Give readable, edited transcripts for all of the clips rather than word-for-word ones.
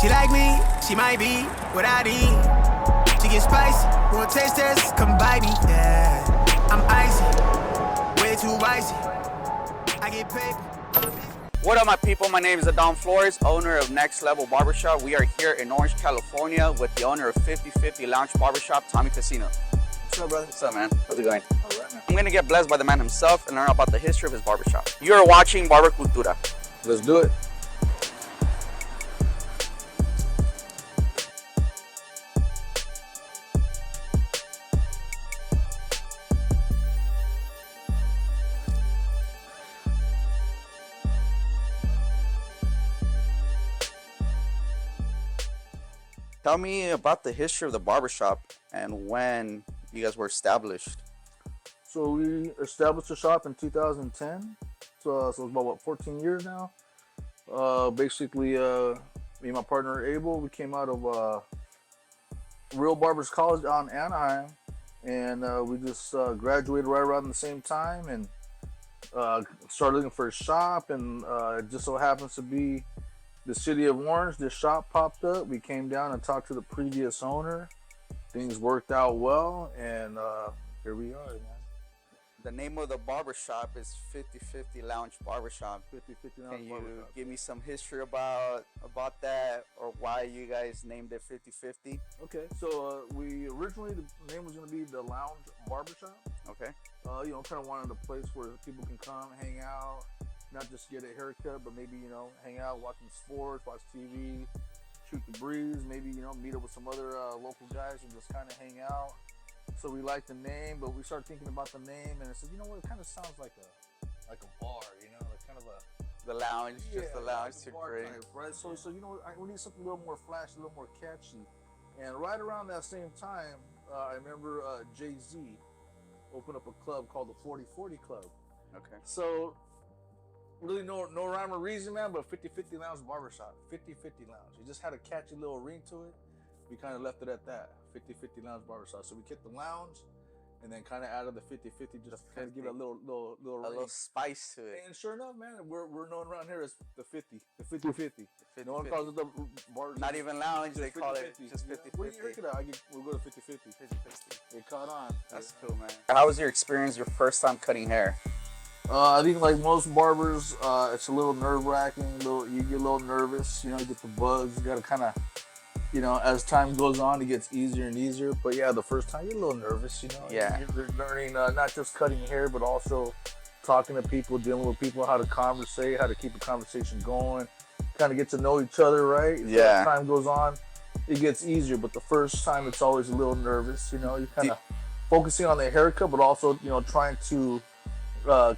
She like me, she might be what I need. She get spicy, won't taste test, come bite me, yeah. I'm icy, way too icy. I get paid. What up, my people? My name is Adam Flores, owner of Next Level Barbershop. We are here in Orange, California with the owner of 5050 Lounge Barbershop, Tommy Marciano. What's up, brother? What's up, man? How's it going? All right, man. I'm going to get blessed by the man himself and learn about the history of his barbershop. You're watching Barber Cultura. Let's do it. Tell me about the history of the barbershop and when you guys were established. So we established the shop in 2010. So it's about, what, 14 years now? Basically, me and my partner Abel, we came out of Real Barbers College out in Anaheim. And we just graduated right around the same time and started looking for a shop. And it just so happens to be the city of Orange. This shop popped up. We came down and talked to the previous owner. Things worked out well, and here we are, man. The name of the barbershop is 5050 Lounge Barbershop. 5050 Can you give me some history about that, or why you guys named it 5050? Okay, so we originally, the name was going to be the Lounge Barbershop. Okay. You know, kind of wanted a place where people can come, hang out, not just get a haircut, but maybe, you know, hang out, watching sports, watch TV, shoot the breeze, maybe, you know, meet up with some other local guys and just kind of hang out. So we liked the name, but we started thinking about the name, and I said, you know what, it kind of sounds like a bar, you know, like kind of a... The lounge, yeah, just the lounge like to bar drink. type, right? So you know, we need something a little more flashy, a little more catchy. And right around that same time, I remember Jay-Z opened up a club called the 4040 Club. Okay. So really no rhyme or reason, man, but 5050 Lounge Barbershop, 5050 Lounge. It just had a catchy little ring to it. We kind of left it at that, 5050 Lounge Barbershop. So we kept the lounge and then kind of added the 5050 just to kind of give it a little spice to it. And sure enough, man, we're known around here as the 5050. No one calls it the bar. Not even lounge, they call it just 5050. What do you think of that? We'll go to 5050. It caught on. That's cool, man. How was your experience your first time cutting hair? I think like most barbers, it's a little nerve-wracking. You get a little nervous. You know, you get the bugs. You got to kind of, you know, as time goes on, it gets easier and easier. But yeah, the first time you're a little nervous. You know, yeah. You're learning not just cutting hair, but also talking to people, dealing with people, how to conversate, how to keep a conversation going, kind of get to know each other, right? Yeah. As time goes on, it gets easier. But the first time, it's always a little nervous. You know, you kind of focusing on the haircut, but also, you know, trying to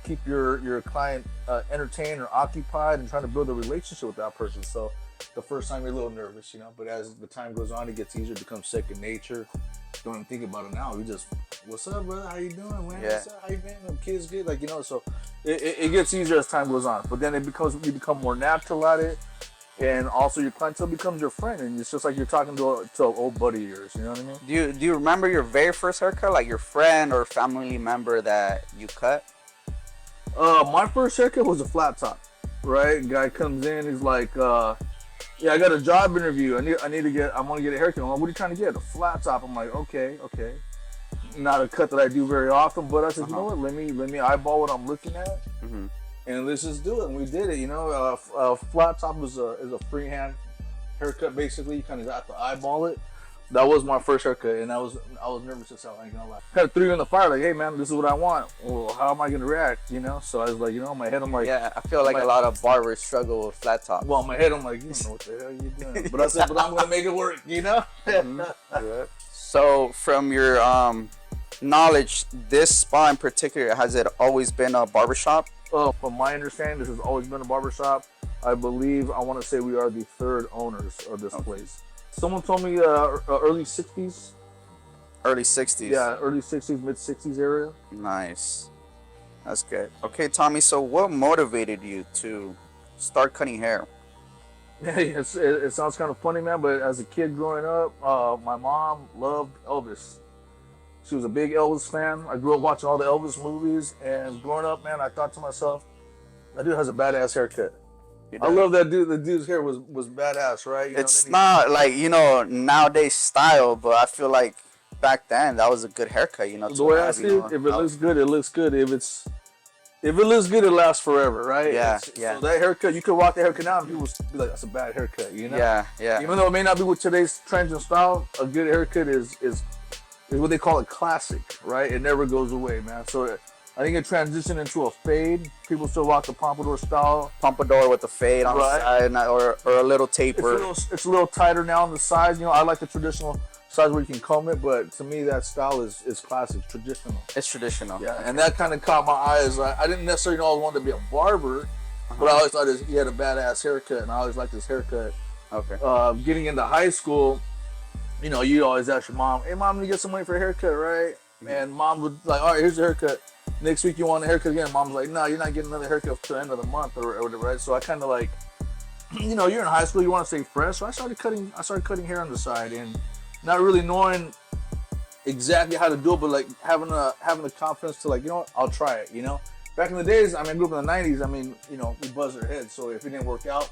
keep your client entertained or occupied and trying to build a relationship with that person. So the first time you're a little nervous, you know, but as the time goes on, it gets easier, it becomes second nature. Don't even think about it now. You just, what's up, brother? How you doing, man? Yeah. What's up? How you been? The kids good? Like, you know, so it gets easier as time goes on. But then you become more natural at it. And also your clientele becomes your friend, and it's just like you're talking to an old buddy of yours, you know what I mean? Do you remember your very first haircut, like your friend or family member that you cut? My first haircut was a flat top, right? Guy comes in, he's like, yeah, I got a job interview. I want to get a haircut. I'm like, what are you trying to get? A flat top. I'm like, okay. Not a cut that I do very often, but I said, you know what? Let me eyeball what I'm looking at, and let's just do it. And we did it. You know, flat top is a freehand haircut. Basically, you kind of got to eyeball it. That was my first haircut, and I was nervous as hell. I ain't gonna lie. Kind of threw you in the fire, like, hey man, this is what I want. Well, how am I gonna react? You know. So I was like, you know, in my head, I'm like, yeah, I feel like a lot of barbers struggle with flat tops. Well, in my head, I'm like, you don't know what the hell you're doing. But I said, but I'm gonna make it work. You know. Yeah. So from your knowledge, this spot in particular, has it always been a barbershop? From my understanding, this has always been a barbershop. I believe, I want to say we are the third owners of this place. Someone told me early 60s. Early 60s? Yeah, early 60s, mid 60s area. Nice. That's good. Okay, Tommy, so what motivated you to start cutting hair? Yeah, it sounds kind of funny, man, but as a kid growing up, my mom loved Elvis. She was a big Elvis fan. I grew up watching all the Elvis movies, and growing up, man, I thought to myself, that dude has a badass haircut. I love that dude. The dude's hair was badass, right? You it's not like, you know, nowadays style, but I feel like back then that was a good haircut, you know. The way I see it, if it looks good, it looks good. If it looks good, it lasts forever, right? Yeah, So that haircut, you could rock the haircut now and people would be like, that's a bad haircut, you know? Yeah. Even though it may not be with today's trends and style, a good haircut is what they call a classic, right? It never goes away, man. So I think it transitioned into a fade. People still rock the pompadour style. Pompadour with the fade on the side, or a little taper. It's a little tighter now on the sides. You know, I like the traditional size where you can comb it, but to me that style is classic, traditional. It's traditional. Yeah, and that kind of caught my eyes. I didn't necessarily know I wanted to be a barber, but I always thought he had a badass haircut, and I always liked his haircut. Okay. Getting into high school, you know, you always ask your mom, "Hey, mom, you get some money for a haircut, right?" And mom would like, "All right, here's your haircut. Next week you want a haircut again?" Mom's like, "No, you're not getting another haircut till the end of the month or whatever." Right? So I kind of like, you know, you're in high school, you want to stay fresh, so I started cutting hair on the side and not really knowing exactly how to do it, but like having the confidence to like, you know what, I'll try it. You know, back in the days, I mean, I grew up in the '90s. I mean, you know, we buzzed our heads, so if it didn't work out,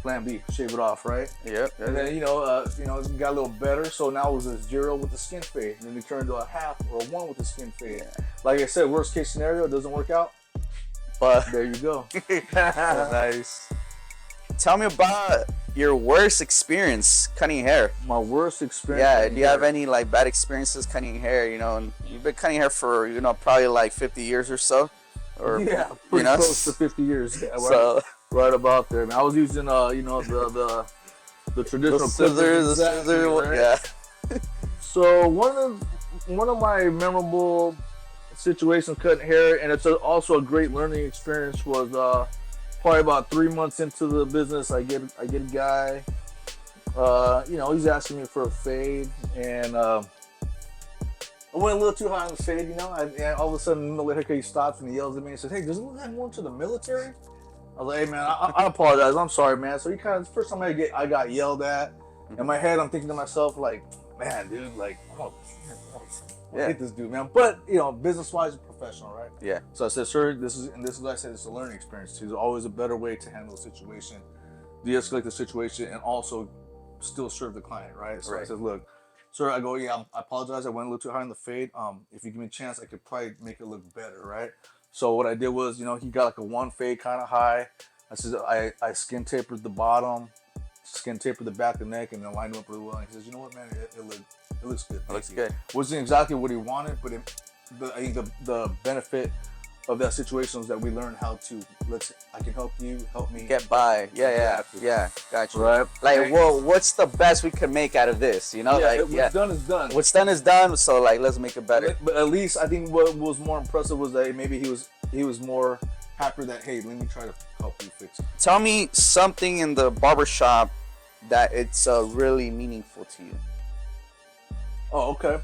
plan B, shave it off, right? Yep. And then, you know, it got a little better. So now it was a 0 with the skin fade. And then we turned to a half or a 1 with the skin fade. Yeah. Like I said, worst case scenario, it doesn't work out. But there you go. Nice. Tell me about your worst experience cutting hair. My worst experience. Yeah. Do you have any like bad experiences cutting hair? You know, and you've been cutting hair for, you know, probably like 50 years or so. Or, yeah, pretty you know? close to 50 years. Yeah, So. Right about there, man. I was using, you know, the traditional the scissors, right? Yeah. So one of my memorable situations cutting hair, and it's also a great learning experience, was probably about 3 months into the business. I get a guy, you know, he's asking me for a fade, and I went a little too high on the fade, you know. And all of a sudden, in the middle of the haircut, he stops and he yells at me and says, "Hey, does it look like I'm going to the military?" I was like, "Hey, man, I apologize. I'm sorry, man." So he kind of, first time I got yelled at. In my head, I'm thinking to myself, like, man, dude, like, I hate this dude, man. But, you know, business-wise, professional, right? Yeah. So I said, "Sir, this is what I said, it's a learning experience. There's always a better way to handle a situation, de-escalate the situation, and also still serve the client, right?" So I said, "Look, sir," I go, "Yeah, I apologize. I went a little too high on the fade. If you give me a chance, I could probably make it look better, right?" So what I did was, you know, he got like a 1 fade kind of high. I said, I skin tapered the bottom, skin tapered the back of the neck, and then lined him up really well. And he says, "You know what, man, it looks good." It looks good. Wasn't exactly what he wanted, but I think the benefit of that situation is that we learn how to, I can help you, help me. Get by. Yeah. Gotcha. Right. Like, well, what's the best we can make out of this? You know, what's done is done. What's done is done. So like, let's make it better. But at least I think what was more impressive was that maybe he was more happier that, hey, let me try to help you fix it. Tell me something in the barbershop that it's really meaningful to you. Oh, okay.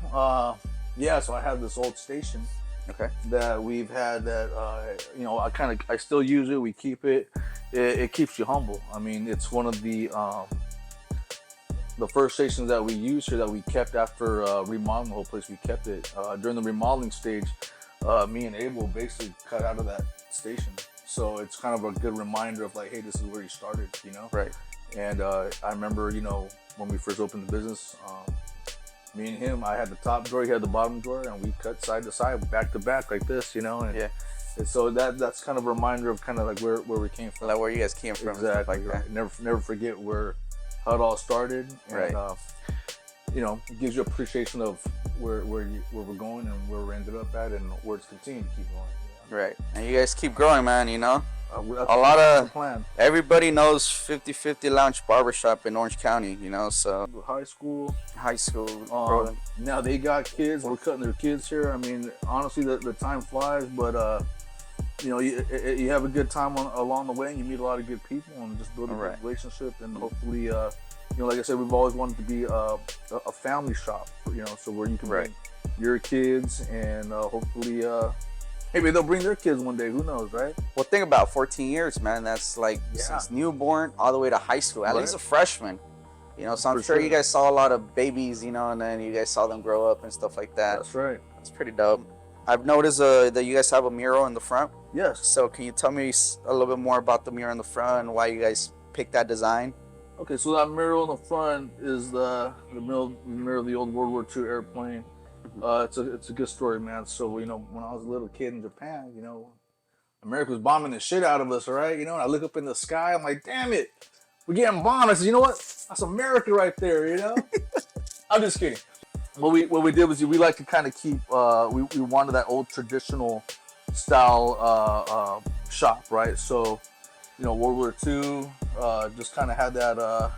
Yeah, so I have this old station. Okay. That we've had that, you know, I still use it. We keep it. It keeps you humble. I mean, it's one of the first stations that we use here that we kept after remodeling the whole place. We kept it during the remodeling stage. Me and Abel basically cut out of that station. So it's kind of a good reminder of like, hey, this is where you started, you know? Right. And I remember, you know, when we first opened the business, me and him, I had the top drawer, he had the bottom drawer, and we cut side to side, back to back like this, you know? And, yeah. And so that's kind of a reminder of kind of like where we came from. Like where you guys came from. Exactly. Like that. Never forget how it all started. And, right. You know, it gives you appreciation of where we're going and where we ended up at and where it's continuing to keep going. Yeah. Right. And you guys keep growing, man, you know? A lot of plan. Everybody knows 5050 Lounge Barbershop in Orange County, you know, so high school. Now they got kids. We're cutting their kids here. I mean, honestly, the time flies, but you know, you have a good time along the way, and you meet a lot of good people, and just build a good relationship, and hopefully, you know, like I said, we've always wanted to be a family shop, you know, so where you can bring your kids, and hopefully. Maybe they'll bring their kids one day. Who knows, right? Well, think about 14 years, man. That's like since newborn all the way to high school. At least a freshman. You know, so I'm sure you guys saw a lot of babies, you know, and then you guys saw them grow up and stuff like that. That's right. That's pretty dope. I've noticed that you guys have a mural in the front. Yes. So can you tell me a little bit more about the mirror in the front and why you guys picked that design? Okay, so that mirror on the front is the mirror of the old World War II airplane. It's a good story, man. So, you know, when I was a little kid in Japan, you know, America was bombing the shit out of us, all right? You know, and I look up in the sky, I'm like, damn it, we're getting bombed. I said, you know what? That's America right there, you know? I'm just kidding. What we did was we like to kind of keep, we wanted that old traditional style shop, right? So, you know, World War II, just kind of had that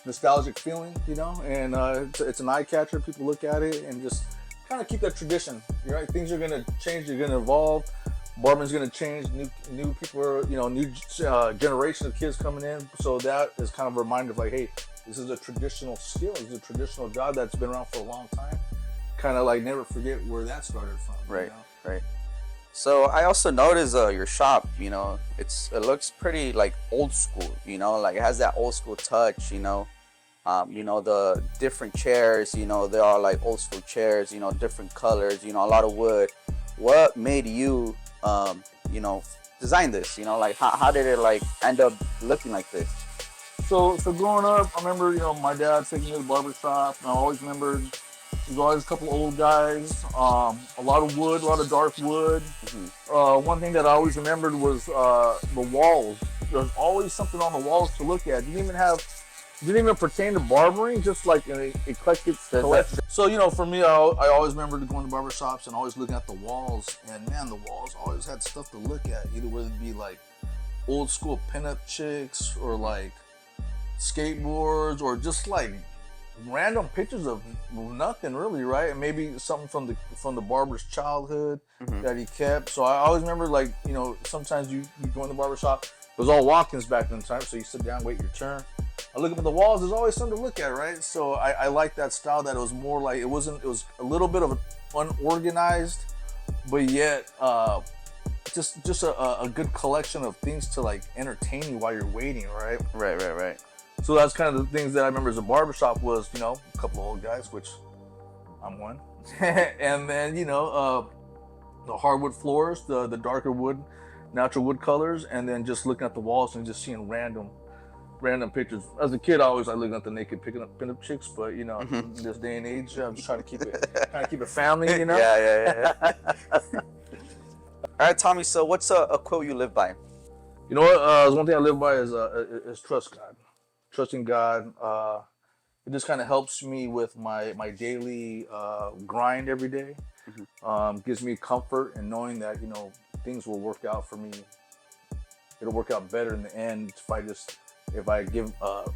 nostalgic feeling, you know, and it's an eye catcher. People look at it and just kind of keep that tradition, right? Things are gonna change, they're gonna evolve. Barbing's gonna change. New people are, you know, new generation of kids coming in. So that is kind of a reminder of like, hey, this is a traditional skill. This is a traditional job that's been around for a long time. Kind of like never forget where that started from. Right, you know? right. So I also noticed your shop, you know, it looks pretty like old school, you know, like it has that old school touch, you know. You know, the different chairs, you know, they are like old school chairs, you know, different colors, you know, a lot of wood. What made you, you know, design this? You know, like how did it like end up looking like this? So growing up, I remember, you know, my dad taking me to the barbershop, and I always remembered there's always a couple old guys, a lot of wood, a lot of dark wood. One thing that I always remembered was the walls. There's always something on the walls to look at. Didn't even pertain to barbering, just like an eclectic collection. So, you know, for me, I always remember going to barbershops and always looking at the walls. And man, the walls always had stuff to look at, either whether it be like old school pinup chicks or like skateboards or just like random pictures of nothing really, right? And maybe something from the barber's childhood that he kept. So I always remember, like, you know, sometimes you go in the barbershop, it was all walk-ins back in the time, so you sit down, wait your turn. I look up at the walls, there's always something to look at, right? So I like that style, that it was more like, it was a little bit of an unorganized, but yet just a good collection of things to like entertain you while you're waiting, right? Right. So that's kind of the things that I remember as a barbershop was, you know, a couple of old guys, which I'm one. And then, you know, the hardwood floors, the darker wood, natural wood colors, and then just looking at the walls and just seeing random pictures. As a kid, I looking at the naked pinup chicks, but you know, in this day and age, I'm just trying to keep it family, you know? Yeah. All right, Tommy, so what's a quote you live by? You know what? One thing I live by is trust God. Trusting God. It just kind of helps me with my daily grind every day. Gives me comfort in knowing that, you know, things will work out for me. It'll work out better in the end if I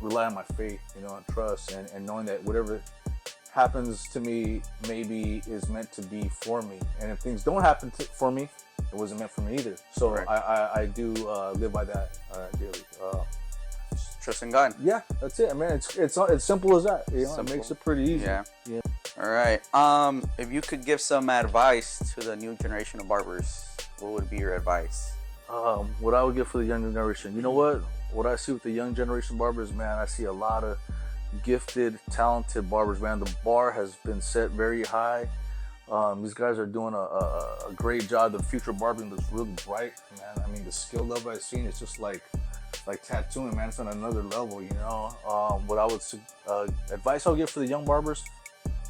rely on my faith, you know, and trust, and knowing that whatever happens to me maybe is meant to be for me. And if things don't happen for me, it wasn't meant for me either. So right. I do live by that daily. Trusting God. Yeah, that's it. I mean, it's simple as that. You know, it makes it pretty easy. Yeah. All right. If you could give some advice to the new generation of barbers, what would be your advice? What I would give for the younger generation, you know what I see with the young generation barbers, man, I see a lot of gifted, talented barbers, man. The bar has been set very high. These guys are doing a great job. The future barbering looks really bright, man. I mean, the skill level I've seen is just like tattooing, man. It's on another level, you know. What I would advice I'll give for the young barbers,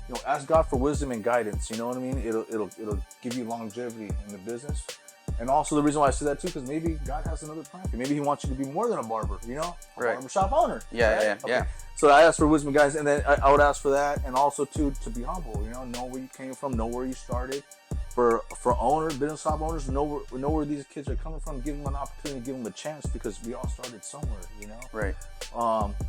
you know, ask God for wisdom and guidance. You know what I mean? It'll give you longevity in the business. And also the reason why I say that too, because maybe God has another plan. Maybe He wants you to be more than a barber, you know, a barbershop owner. Yeah. So I asked for wisdom, guys, and then I would ask for that, and also to be humble. You know where you came from, know where you started. For owners, business shop owners, know where these kids are coming from. Give them an opportunity, give them a chance, because we all started somewhere, you know. Right.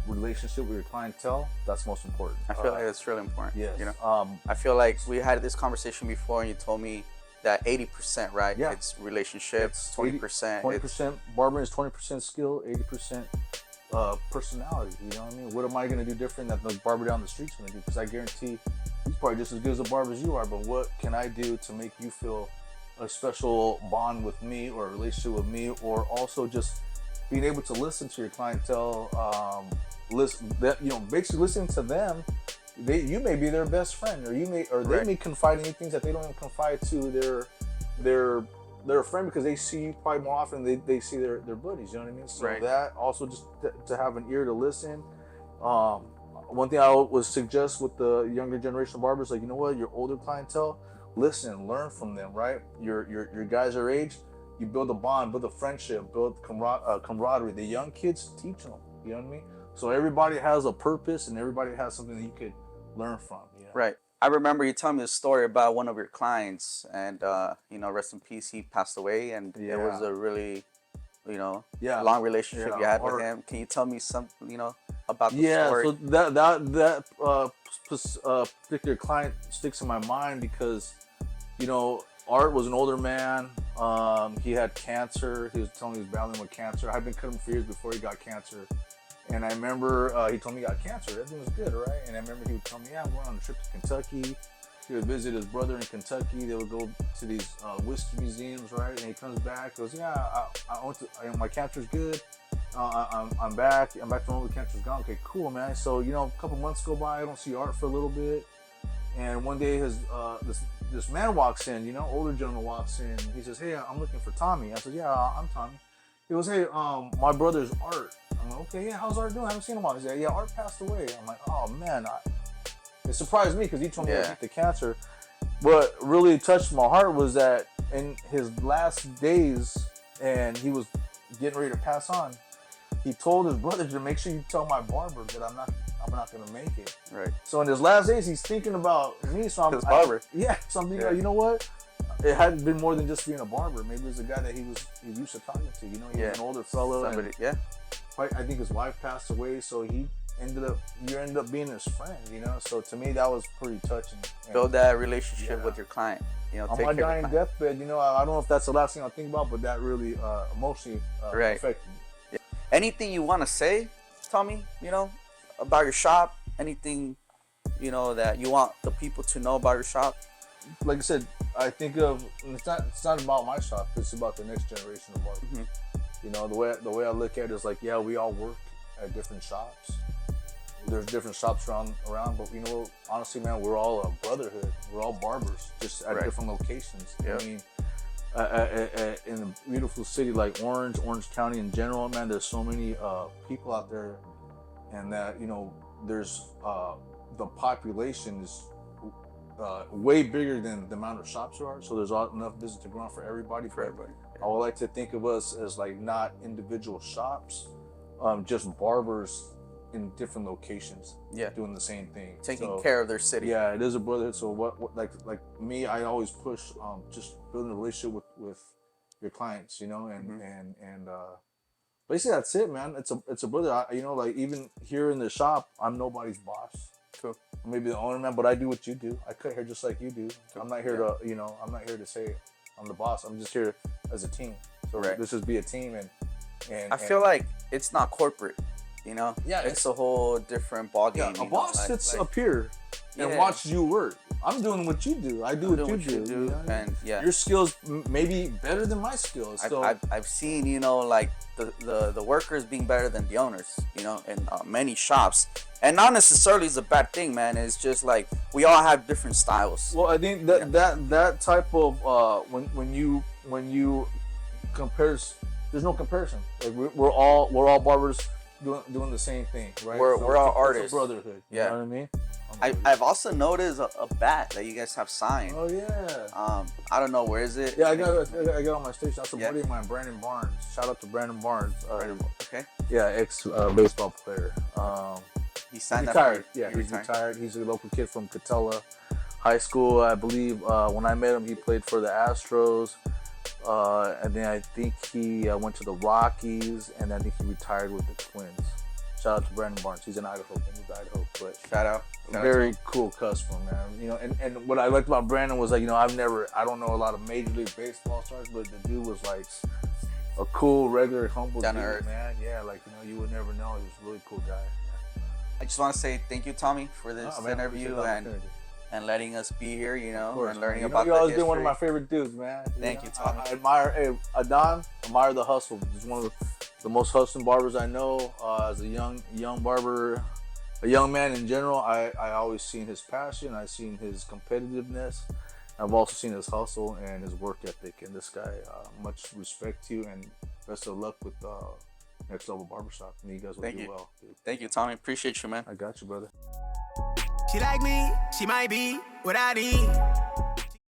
Relationship with your clientele, that's most important. I feel like it's really important. Yes. You know. I feel like we had this conversation before, and you told me that 80%, right? Yeah. It's relationships. 20%. 20% barbering is 20% skill, 80% personality. You know what I mean? What am I going to do different that the barber down the street's going to do? Because I guarantee he's probably just as good as a barber as you are. But what can I do to make you feel a special bond with me, or a relationship with me, or also just being able to listen to your clientele, basically listening to them. You may be their best friend, or they may confide in you things that they don't even confide to their they're a friend because they see you probably more often than they see their buddies. You know what I mean? So Right. that also just to have an ear to listen. One thing I would suggest with the younger generation of barbers, like, you know what, your older clientele, listen, learn from them, right? Your guys our age, you build a bond, build a friendship, build camaraderie. The young kids, teach them. You know what I mean? So everybody has a purpose, and everybody has something that you could learn from. You know? Right. I remember you telling me a story about one of your clients, and you know, rest in peace, he passed away, and it was a really, you know, long relationship you had with him. Can you tell me something, you know, about the story? So that particular client sticks in my mind because, you know, Art was an older man. He had cancer. He was telling me he was battling with cancer. I've been cutting him for years before he got cancer. And I remember he told me he got cancer. Everything was good, right? And I remember he would tell me, yeah, I'm going on a trip to Kentucky. He would visit his brother in Kentucky. They would go to these whiskey museums, right? And he comes back, goes, yeah, I went to, my cancer's good. I'm back. I'm back to normal. The cancer's gone. Okay, cool, man. So, you know, a couple months go by. I don't see Art for a little bit. And one day this man walks in, you know, older gentleman walks in. He says, hey, I'm looking for Tommy. I said, yeah, I'm Tommy. He goes, hey, my brother's Art. I'm like, okay, yeah, how's Art doing? I haven't seen him all. He said, yeah, Art passed away. I'm like, oh, man. It surprised me because he told me he beat the cancer. What really touched my heart was that in his last days, and he was getting ready to pass on, he told his brother to make sure you tell my barber that I'm not gonna make it. Right. So in his last days, he's thinking about me. So I'm his barber. So I'm thinking, you know what? It hadn't been more than just being a barber. Maybe it was a guy that he used to talking to. You know, he was an older fellow. I think his wife passed away, so you ended up being his friend, you know. So to me, that was pretty touching. Build that relationship with your client. You know, on my dying deathbed, you know, I don't know if that's the last thing I'll think about, but that really emotionally affected me. Yeah. Anything you want to say, Tommy? You know, about your shop? Anything, you know, that you want the people to know about your shop? Like I said, I think of it's not about my shop. It's about the next generation of barbers. Mm-hmm. You know, the way I look at it is like, yeah, we all work at different shops. There's different shops around, but you know, honestly, man, we're all a brotherhood. We're all barbers, just at different locations. Yeah. I mean, in a beautiful city like Orange County in general, man, there's so many people out there, and that, you know, there's the population is way bigger than the amount of shops there are. So there's enough business to go on for everybody. I would like to think of us as like not individual shops, just barbers in different locations, doing the same thing, taking care of their city. Yeah, it is a brotherhood. So what like me, I always push just building a relationship with your clients, you know, and basically that's it, man. It's a brother. You know, like even here in the shop, I'm nobody's boss. Cool. Maybe the owner, man, but I do what you do. I cut hair just like you do. Cool. I'm not here to, you know, I'm not here to say I'm the boss. I'm just here as a team. So let's just be a team, and I feel like it's not corporate. You know, it's a whole different ballgame. Yeah, a boss sits up here and watches you work. I'm doing what you do. I do what you do. You know? And your skills may be better than my skills. So I've seen, you know, like the workers being better than the owners. You know, in many shops, and not necessarily is a bad thing, man. It's just like we all have different styles. Well, I think that type of when you compare, there's no comparison. Like we're all barbers. Doing the same thing, right? We're all artists. It's a brotherhood. You know what I mean? I've also noticed a bat that you guys have signed. Oh yeah. I don't know, where is it? Yeah, I got on my station. That's a buddy of mine, Brandon Barnes. Shout out to Brandon Barnes. Okay. Yeah, ex baseball player. He signed retired. He's retired. He's a local kid from Catella High School, I believe. When I met him, he played for the Astros. And then I think he went to the Rockies, and I think he retired with the Twins. Shout out to Brandon Barnes. He's in Idaho. But shout out. Very cool customer, man. You know, and what I liked about Brandon was like, you know, I don't know a lot of Major League Baseball stars, but the dude was like a cool, regular, humble dude, man. Yeah, like, you know, you would never know. He was a really cool guy. I just want to say thank you, Tommy, for this interview and letting us be here, you know, and learning about the history. You've always been one of my favorite dudes, man. Thank you, Tommy. I admire, admire the hustle. He's one of the most hustling barbers I know. As a young barber, a young man in general, I always seen his passion. I seen his competitiveness, I've also seen his hustle and his work ethic. And this guy, much respect to you, and best of luck with Next Level Barbershop. And you guys will do well, dude. Thank you, Tommy. Appreciate you, man. I got you, brother. She like me, she might be what I need.